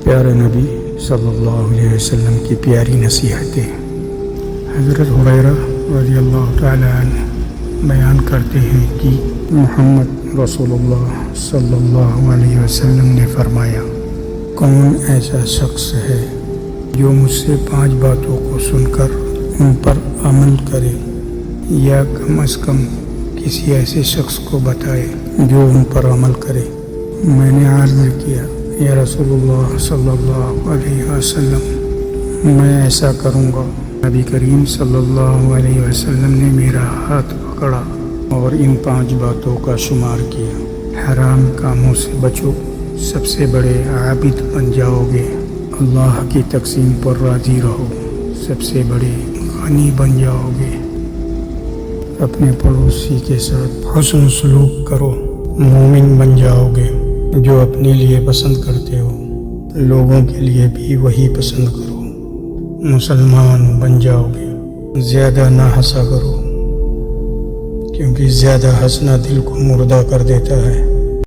پیارے نبی صلی اللہ علیہ وسلم کی پیاری نصیحتیں۔ حضرت ہریرہ رضی اللہ تعالی عنہ بیان کرتے ہیں کہ محمد رسول اللہ صلی اللہ علیہ وسلم نے فرمایا، کون ایسا شخص ہے جو مجھ سے 5 باتوں کو سن کر ان پر عمل کرے، یا کم از کم کسی ایسے شخص کو بتائے جو ان پر عمل کرے۔ میں نے عرض کیا، یا رسول اللہ صلی اللہ علیہ وسلم، میں ایسا کروں گا۔ نبی کریم صلی اللہ علیہ وسلم نے میرا ہاتھ پکڑا اور ان 5 باتوں کا شمار کیا۔ حرام کاموں سے بچو، سب سے بڑے عابد بن جاؤ گے۔ اللہ کی تقسیم پر راضی رہو، سب سے بڑے غنی بن جاؤ گے۔ اپنے پڑوسی کے ساتھ حسن سلوک کرو، مومن بن جاؤ گے۔ جو اپنے لیے پسند کرتے ہو، لوگوں کے لیے بھی وہی پسند کرو، مسلمان بن جاؤ گے۔ زیادہ نہ ہنسا کرو، کیونکہ زیادہ ہنسنا دل کو مردہ کر دیتا ہے۔